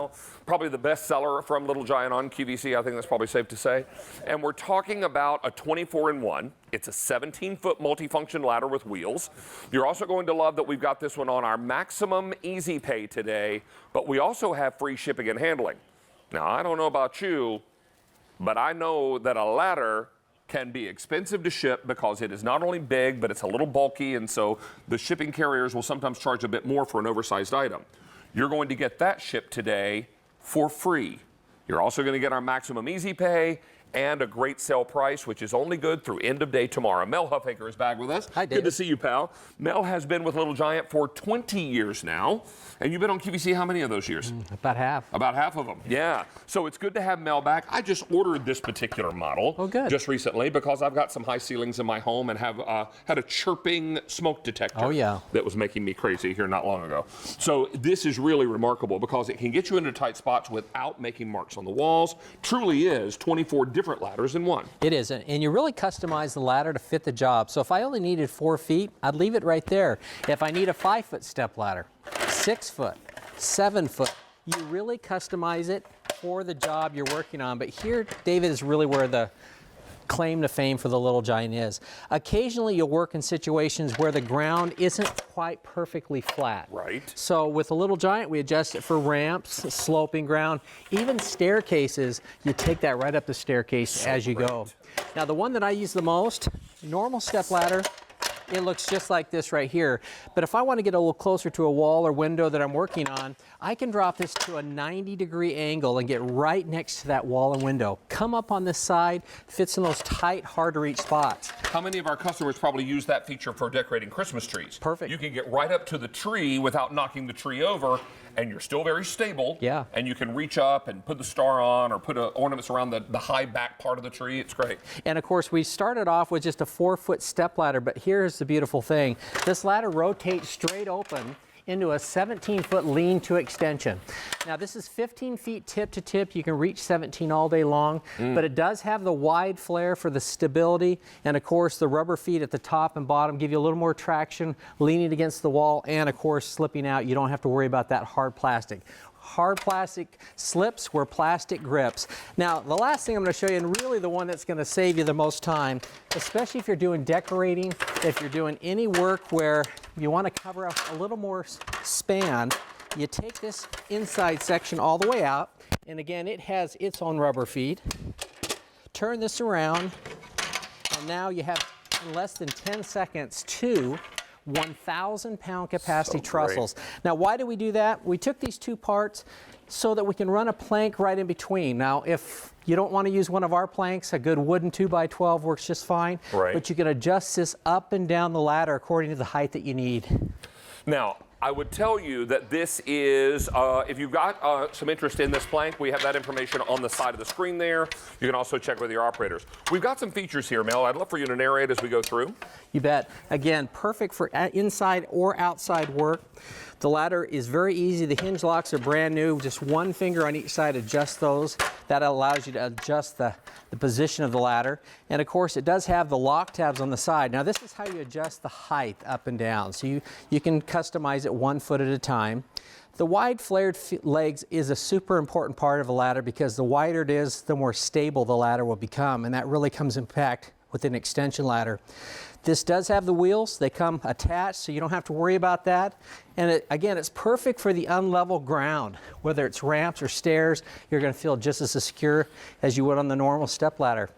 now. Probably the best seller from Little Giant on QVC. I think that's probably safe to say. And we're talking about a 24-in-1. It's a 17-foot multifunction ladder with wheels. You're also going to love that we've got this one on our maximum easy pay today, but we also have free shipping and handling. Now, I don't know about you, but I know that a ladder can be expensive to ship because it is not only big, but it's a little bulky, and so the shipping carriers will sometimes charge a bit more for an oversized item. You're going to get that shipped today for free. You're also going to get our maximum easy pay and a great sale price, which is only good through end of day tomorrow. Mel Huffaker is back with us. Hi, David. Good to see you, pal. Mel has been with Little Giant for 20 years now. And you've been on QVC how many of those years? About half. About half of them, yeah. So it's good to have Mel back. I just ordered this particular model just recently because I've got some high ceilings in my home and have had a chirping smoke detector that was making me crazy here not long ago. So this is really remarkable because it can get you into tight spots without making marks on the walls. Truly is 24 different ladders in one. It is, and you really customize the ladder to fit the job. So if I only needed 4 feet, I'd leave it right there. If I need a 5-foot step ladder, 6 foot, 7 foot, you really customize it for the job you're working on. But here, David, is really where the claim to fame for the Little Giant is. Occasionally you'll work in situations where the ground isn't quite perfectly flat. Right. So with the Little Giant, we adjust it for ramps, sloping ground, even staircases. You take that right up the staircase as you go. Now the one that I use the most, normal step ladder, it looks just like this right here. But if I want to get a little closer to a wall or window that I'm working on, I can drop this to a 90-degree angle and get right next to that wall and window. Come up on this side, fits in those tight, hard-to-reach spots. How many of our customers probably use that feature for decorating Christmas trees? Perfect. You can get right up to the tree without knocking the tree over, and you're still very stable. Yeah. And you can reach up and put the star on or put ornaments around the high back part of the tree. It's great. And of course, we started off with just a 4-foot step ladder, but here's the beautiful thing. This ladder rotates straight open into a 17-foot lean-to extension. Now this is 15 feet tip to tip. You can reach 17 all day long, but it does have the wide flare for the stability, and of course the rubber feet at the top and bottom give you a little more traction, leaning against the wall, and of course slipping out. You don't have to worry about that hard plastic. Hard plastic slips where plastic grips. Now, the last thing I'm going to show you, and really the one that's going to save you the most time, especially if you're doing decorating, if you're doing any work where you want to cover up a little more span, you take this inside section all the way out, and again, it has its own rubber feet. Turn this around, and now you have in less than 10 seconds 1,000-pound capacity trussels. Now, why do we do that? We took these two parts so that we can run a plank right in between. Now, if you don't want to use one of our planks, a good wooden 2x12 works just fine. Right. But you can adjust this up and down the ladder according to the height that you need. Now, I would tell you that this is, if you've got some interest in this plank, we have that information on the side of the screen there. You can also check with your operators. We've got some features here, Mel. I'd love for you to narrate as we go through. You bet. Again, perfect for inside or outside work. The ladder is very easy. The hinge locks are brand new. Just one finger on each side, adjust those. That allows you to adjust the position of the ladder. And of course, it does have the lock tabs on the side. Now, this is how you adjust the height up and down. So you can customize it 1 foot at a time. The wide flared legs is a super important part of a ladder because the wider it is, the more stable the ladder will become. And that really comes in fact with an extension ladder. This does have the wheels. They come attached, so you don't have to worry about that. And again, it's perfect for the unlevel ground. Whether it's ramps or stairs, you're going to feel just as secure as you would on the normal step ladder.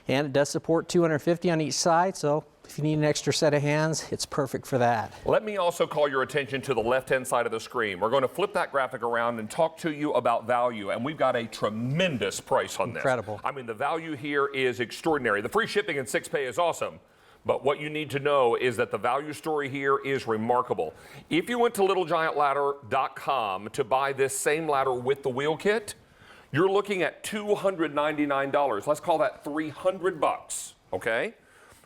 And it does support 250 on each side, so if you need an extra set of hands, it's perfect for that. Let me also call your attention to the left-hand side of the screen. We're going to flip that graphic around and talk to you about value, and we've got a tremendous price on this. Incredible. I mean, the value here is extraordinary. The free shipping and 6 pay is awesome, but what you need to know is that the value story here is remarkable. If you went to littlegiantladder.com to buy this same ladder with the wheel kit, you're looking at $299. Let's call that $300, okay?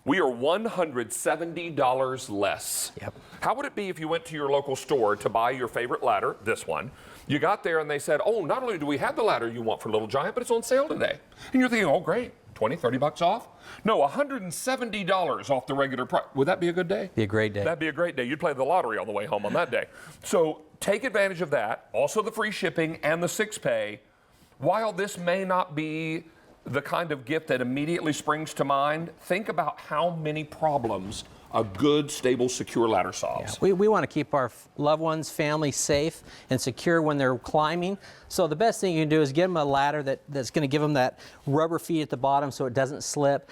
We are $170 less. Yep. How would it be if you went to your local store to buy your favorite ladder, this one, you got there and they said, oh, not only do we have the ladder you want for Little Giant, but it's on sale today. And you're thinking, oh, great, 20, 30 bucks off? No, $170 off the regular price. Would that be a good day? Be a great day. That'd be a great day. You'd play the lottery on the way home on that day. So take advantage of that, also the free shipping and the 6-pay. While this may not be the kind of gift that immediately springs to mind, think about how many problems a good, stable, secure ladder solves. Yeah, we want to keep our loved ones, family safe and secure when they're climbing. So the best thing you can do is get them a ladder that's going to give them that rubber feet at the bottom so it doesn't slip.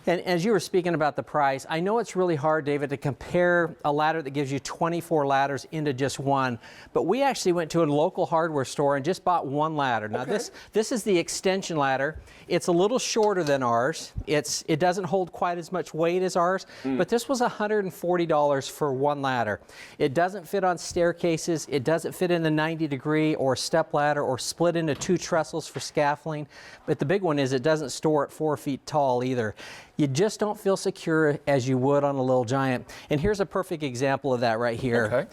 And as you were speaking about the price, I know it's really hard, David, to compare a ladder that gives you 24 ladders into just one, but we actually went to a local hardware store and just bought one ladder. Now this is the extension ladder. It's a little shorter than ours. It doesn't hold quite as much weight as ours, but this was $140 for one ladder. It doesn't fit on staircases. It doesn't fit in the 90-degree or step ladder or split into 2 trestles for scaffolding. But the big one is it doesn't store at 4 feet tall either. You just don't feel secure as you would on a Little Giant. And here's a perfect example of that right here. Okay.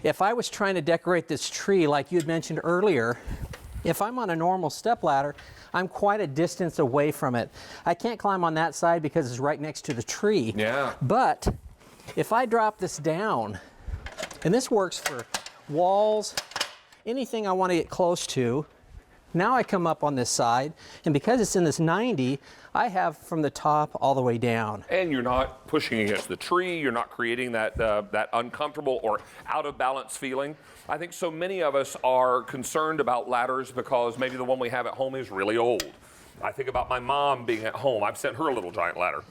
If I was trying to decorate this tree like you had mentioned earlier, if I'm on a normal step ladder, I'm quite a distance away from it. I can't climb on that side because it's right next to the tree. Yeah. But if I drop this down, and this works for walls, anything I want to get close to, now I come up on this side, and because it's in this 90, I have from the top all the way down. And you're not pushing against the tree. You're not creating that uncomfortable or out of balance feeling. I think so many of us are concerned about ladders because maybe the one we have at home is really old. I think about my mom being at home. I've sent her a Little Giant ladder.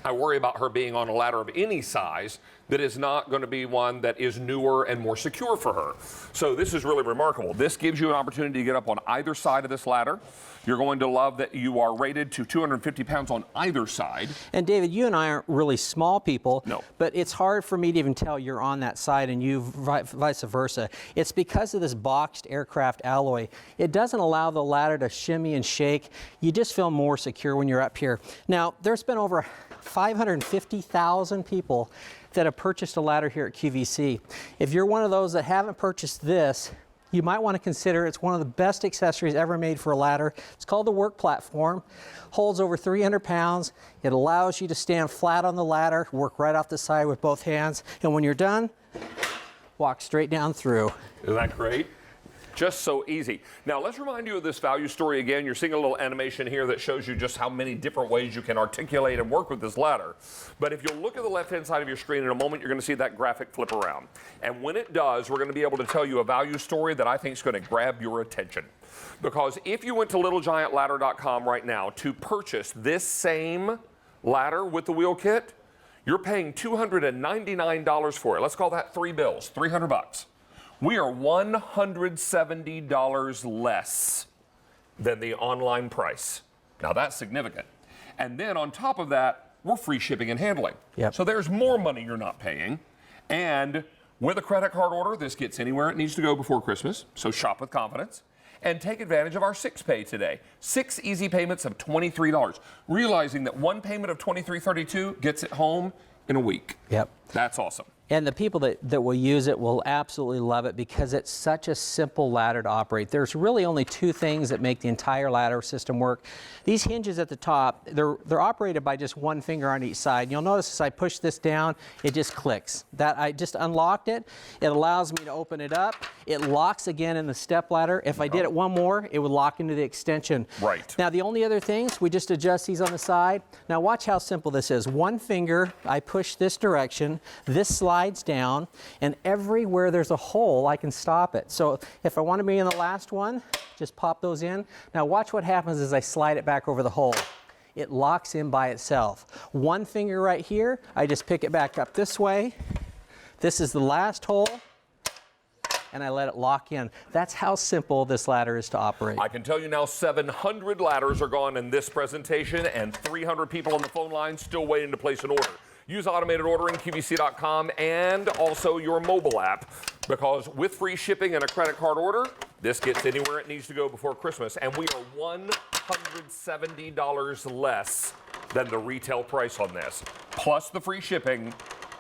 I worry about her being on a ladder of any size that is not going to be one that is newer and more secure for her. So this is really remarkable. This gives you an opportunity to get up on either side of this ladder. You're going to love that you are rated to 250 pounds on either side. And David, you and I aren't really small people, no, but it's hard for me to even tell you're on that side and you vice versa. It's because of this boxed aircraft alloy. It doesn't allow the ladder to shimmy and shake. You just feel more secure when you're up here. Now, there's been over 550,000 people that have purchased a ladder here at QVC. If you're one of those that haven't purchased this, you might want to consider it's one of the best accessories ever made for a ladder. It's called the Work Platform. Holds over 300 pounds. It allows you to stand flat on the ladder, work right off the side with both hands, and when you're done, walk straight down through. Isn't that great? Just so easy. Now let's remind you of this value story again. You're seeing a little animation here that shows you just how many different ways you can articulate and work with this ladder. But if you'll look at the left-hand side of your screen in a moment, you're going to see that graphic flip around. And when it does, we're going to be able to tell you a value story that I think is going to grab your attention. Because if you went to littlegiantladder.com right now to purchase this same ladder with the wheel kit, you're paying $299 for it. Let's call that 3 bills, 300 bucks. We are $170 less than the online price. Now that's significant. And then on top of that, we're free shipping and handling. Yep. So there's more money you're not paying. And with a credit card order, this gets anywhere it needs to go before Christmas. So shop with confidence. And take advantage of our 6-pay today. 6 easy payments of $23. Realizing that one payment of $23.32 gets it home in a week. Yep. That's awesome. And the people that will use it will absolutely love it because it's such a simple ladder to operate. There's really only 2 things that make the entire ladder system work. These hinges at the top, they're operated by just 1 finger on each side. You'll notice as I push this down, it just clicks. That I just unlocked it. It allows me to open it up. It locks again in the step ladder. If I did it one more, it would lock into the extension. Right. Now the only other things, we just adjust these on the side. Now watch how simple this is. 1 finger, I push this direction, this slides down, and everywhere there's a hole, I can stop it. So if I want to be in the last one, just pop those in. Now watch what happens as I slide it back over the hole. It locks in by itself. 1 finger right here, I just pick it back up this way. This is the last hole, and I let it lock in. That's how simple this ladder is to operate. I can tell you now 700 ladders are gone in this presentation and 300 people on the phone line still waiting to place an order. Use automated ordering, QVC.com, and also your mobile app, because with free shipping and a credit card order, this gets anywhere it needs to go before Christmas, and we are $170 less than the retail price on this, plus the free shipping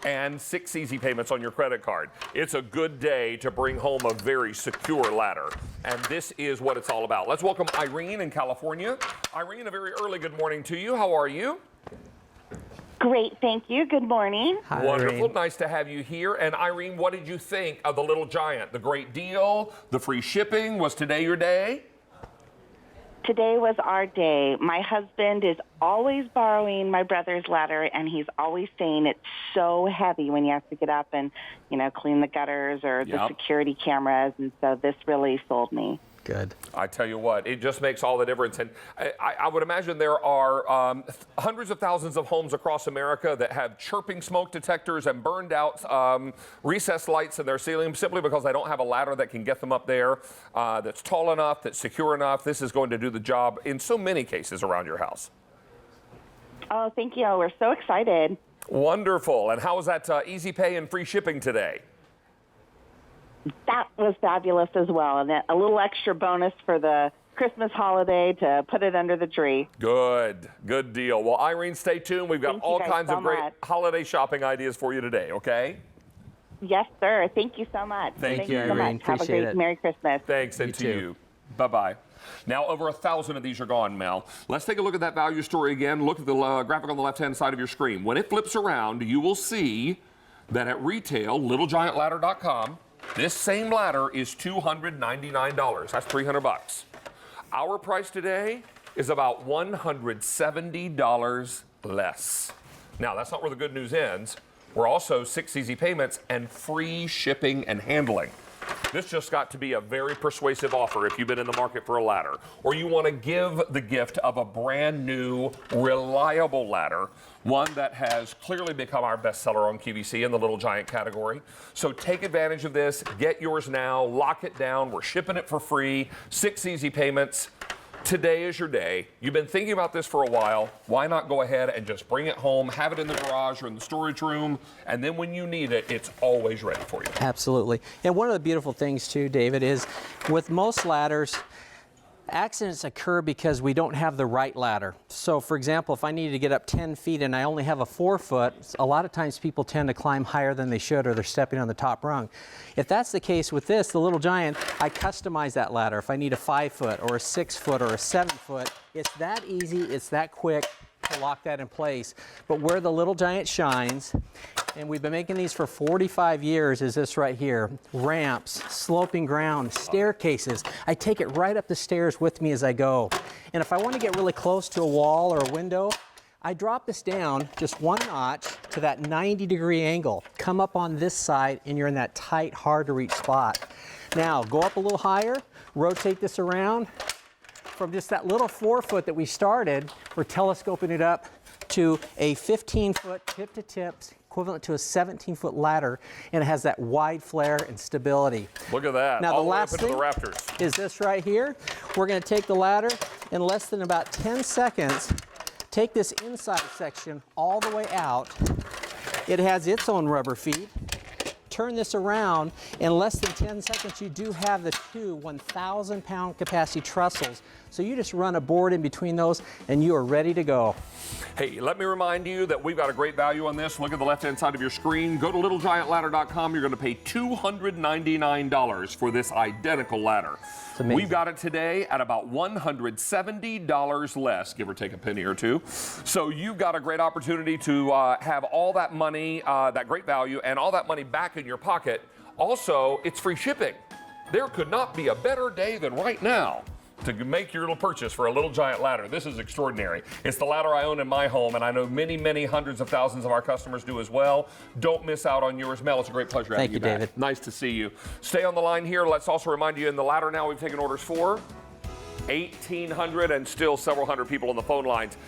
and 6 easy payments on your credit card. It's a good day to bring home a very secure ladder, and this is what it's all about. Let's welcome Irene in California. Irene, a very early good morning to you. How are you? Great, thank you. Good morning. Hi, Wonderful. Irene. Nice to have you here. And Irene, what did you think of the Little Giant? The great deal, the free shipping. Was today your day? Today was our day. My husband is always borrowing my brother's ladder, and he's always saying it's so heavy when he has to get up and, clean the gutters or the Yep. security cameras. And so this really sold me. Good. I tell you what, it just makes all the difference. And I would imagine there are hundreds of thousands of homes across America that have chirping smoke detectors and burned out recessed lights in their ceiling simply because they don't have a ladder that can get them up there that's tall enough, that's secure enough. This is going to do the job in so many cases around your house. Oh, thank you. We're so excited. Wonderful. And how was that easy pay and free shipping today? That was fabulous as well. And a little extra bonus for the Christmas holiday to put it under the tree. Good deal. Well, Irene, stay tuned. We've got Thank you all guys kinds so of great much. holiday shopping ideas for you today, okay? Yes, sir. Thank you so much. Thank you, so Irene. much. Have a Appreciate great it. Merry Christmas. Thanks, and You to too. you. Bye-bye. Now, over 1,000 of these are gone, Mel. Let's take a look at that value story again. Look at the graphic on the left-hand side of your screen. When it flips around, you will see that at retail, littlegiantladder.com, this same ladder is $299. That's $300. Our price today is about $170 less. Now, that's not where the good news ends. We're also 6 easy payments and free shipping and handling. This just got to be a very persuasive offer if you've been in the market for a ladder, or you want to give the gift of a brand new, reliable ladder, one that has clearly become our bestseller on QVC in the Little Giant category. So take advantage of this. Get yours now. Lock it down. We're shipping it for free. 6 easy payments. Today is your day. You've been thinking about this for a while. Why not go ahead and just bring it home, have it in the garage or in the storage room, and then when you need it, it's always ready for you. Absolutely. And one of the beautiful things too, David, is with most ladders, accidents occur because we don't have the right ladder. So for example, if I need to get up 10 feet and I only have a 4 foot, a lot of times people tend to climb higher than they should, or they're stepping on the top rung. If that's the case with this, the Little Giant, I customize that ladder. If I need a 5 foot or a 6 foot or a 7 foot, it's that easy, it's that quick to lock that in place. But where the Little Giant shines, and we've been making these for 45 years, is this right here. Ramps, sloping ground, staircases. I take it right up the stairs with me as I go. And if I want to get really close to a wall or a window, I drop this down just 1 notch to that 90-degree angle. Come up on this side and you're in that tight, hard to reach spot. Now go up a little higher, rotate this around. From just that little 4 foot that we started, we're telescoping it up to a 15-foot tip-to-tip, equivalent to a 17-foot ladder, and it has that wide flare and stability. Look at that. Now all the the way up last into thing the rafters. is this right here. We're going to take the ladder in less than about 10 seconds, take this inside section all the way out. It has its own rubber feet. Turn this around, in less than 10 seconds you do have the 2 1,000-pound capacity trestles. So you just run a board in between those and you are ready to go. Hey, let me remind you that we've got a great value on this. Look at the left-hand side of your screen. Go to littlegiantladder.com. You're going to pay $299 for this identical ladder. It's amazing. We've got it today at about $170 less, give or take a penny or two. So you've got a great opportunity to have all that money, that great value, and all that money back in your pocket. Also, it's free shipping. There could not be a better day than right now to make your little purchase for a Little Giant ladder. This is extraordinary. It's the ladder I own in my home, and I know many, many hundreds of thousands of our customers do as well. Don't miss out on yours. Mel, it's a great pleasure having you back. Thank you, David. Nice to see you. Stay on the line here. Let's also remind you in the ladder now we've taken orders for 1,800 and still several hundred people on the phone lines.